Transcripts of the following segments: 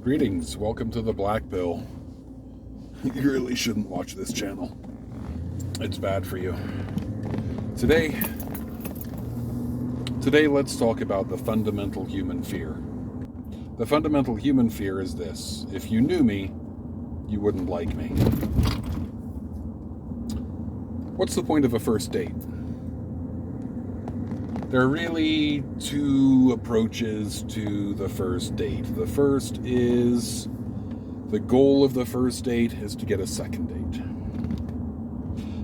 Greetings, welcome to the Black Pill. You really shouldn't watch this channel. It's bad for you. Today let's talk about the fundamental human fear. The fundamental human fear is this: if you knew me, you wouldn't like me. What's the point of a first date? There are really two approaches to the first date. The first is, the goal of the first date is to get a second date.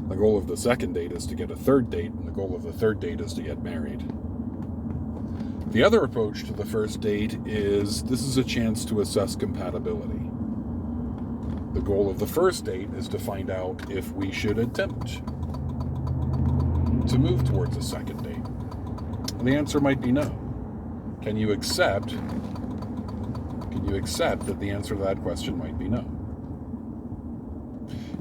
The goal of the second date is to get a third date, and the goal of the third date is to get married. The other approach to the first date is, this is a chance to assess compatibility. The goal of the first date is to find out if we should attempt to move towards a second date. The answer might be no. Can you accept that the answer to that question might be no?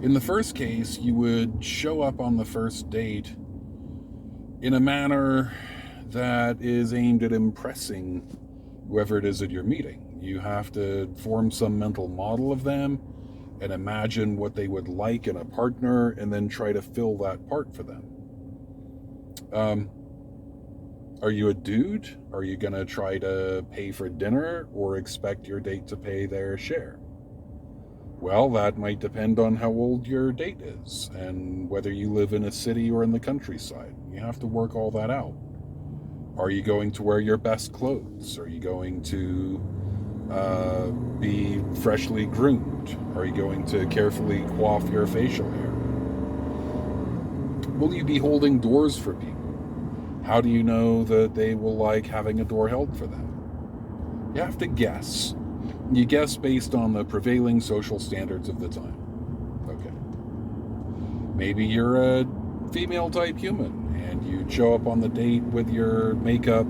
In the first case, you would show up on the first date in a manner that is aimed at impressing whoever it is that you're meeting. You have to form some mental model of them and imagine what they would like in a partner, and then try to fill that part for them. Are you a dude? Are you going to try to pay for dinner or expect your date to pay their share? Well, that might depend on how old your date is and whether you live in a city or in the countryside. You have to work all that out. Are you going to wear your best clothes? Are you going to be freshly groomed? Are you going to carefully coif your facial hair? Will you be holding doors for people? How do you know that they will like having a door held for them? You have to guess. You guess based on the prevailing social standards of the time. Okay. Maybe you're a female type human and you show up on the date with your makeup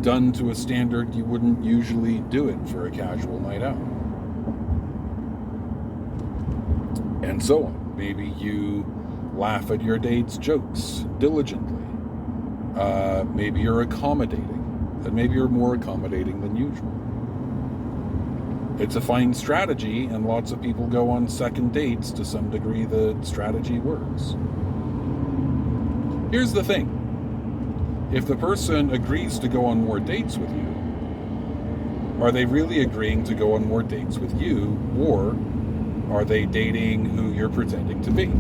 done to a standard you wouldn't usually do it for a casual night out. And so on. Maybe you laugh at your date's jokes diligently. Maybe you're accommodating, and maybe you're more accommodating than usual. It's a fine strategy, and lots of people go on second dates. To some degree, the strategy works. Here's the thing. If the person agrees to go on more dates with you, are they really agreeing to go on more dates with you, or are they dating who you're pretending to be?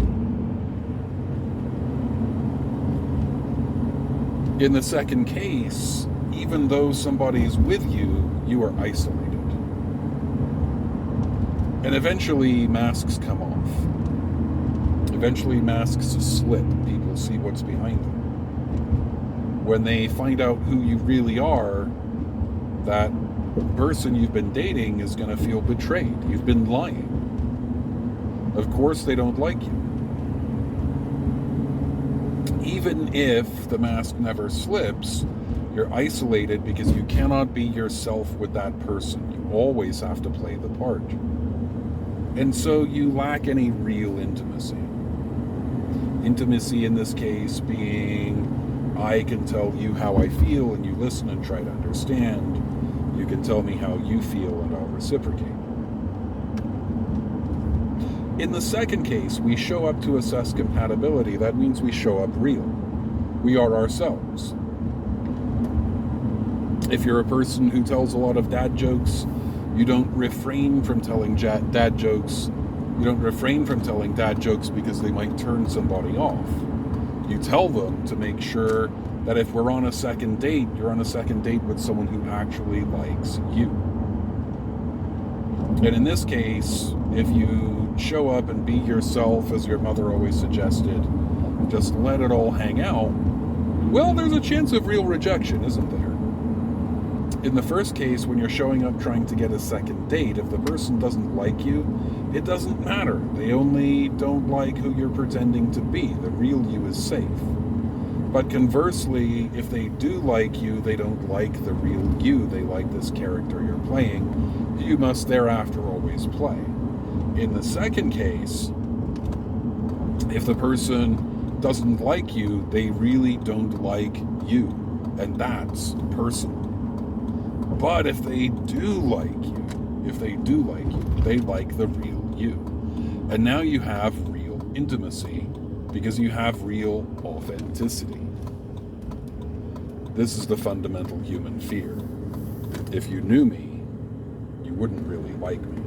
In the second case, even though somebody's with you, you are isolated. And eventually masks come off. Eventually masks slip. People see what's behind them. When they find out who you really are, that person you've been dating is going to feel betrayed. You've been lying. Of course they don't like you. Even if the mask never slips, you're isolated because you cannot be yourself with that person. You always have to play the part. And so you lack any real intimacy. Intimacy in this case being, I can tell you how I feel and you listen and try to understand. You can tell me how you feel and I'll reciprocate. In the second case, we show up to assess compatibility. That means we show up real. We are ourselves. If you're a person who tells a lot of dad jokes, you don't refrain from telling dad jokes. You don't refrain from telling dad jokes because they might turn somebody off. You tell them to make sure that if we're on a second date, you're on a second date with someone who actually likes you. And in this case, if you show up and be yourself, as your mother always suggested, just let it all hang out, well, there's a chance of real rejection, isn't there? In the first case, when you're showing up trying to get a second date, if the person doesn't like you, it doesn't matter. They only don't like who you're pretending to be. The real you is safe. But conversely, if they do like you, they don't like the real you. They like this character you're playing. You must thereafter always play. In the second case, if the person doesn't like you, they really don't like you. And that's personal. But if they do like you, If they do like you, they like the real you. And now you have real intimacy because you have real authenticity. This is the fundamental human fear. If you knew me, you wouldn't really like me.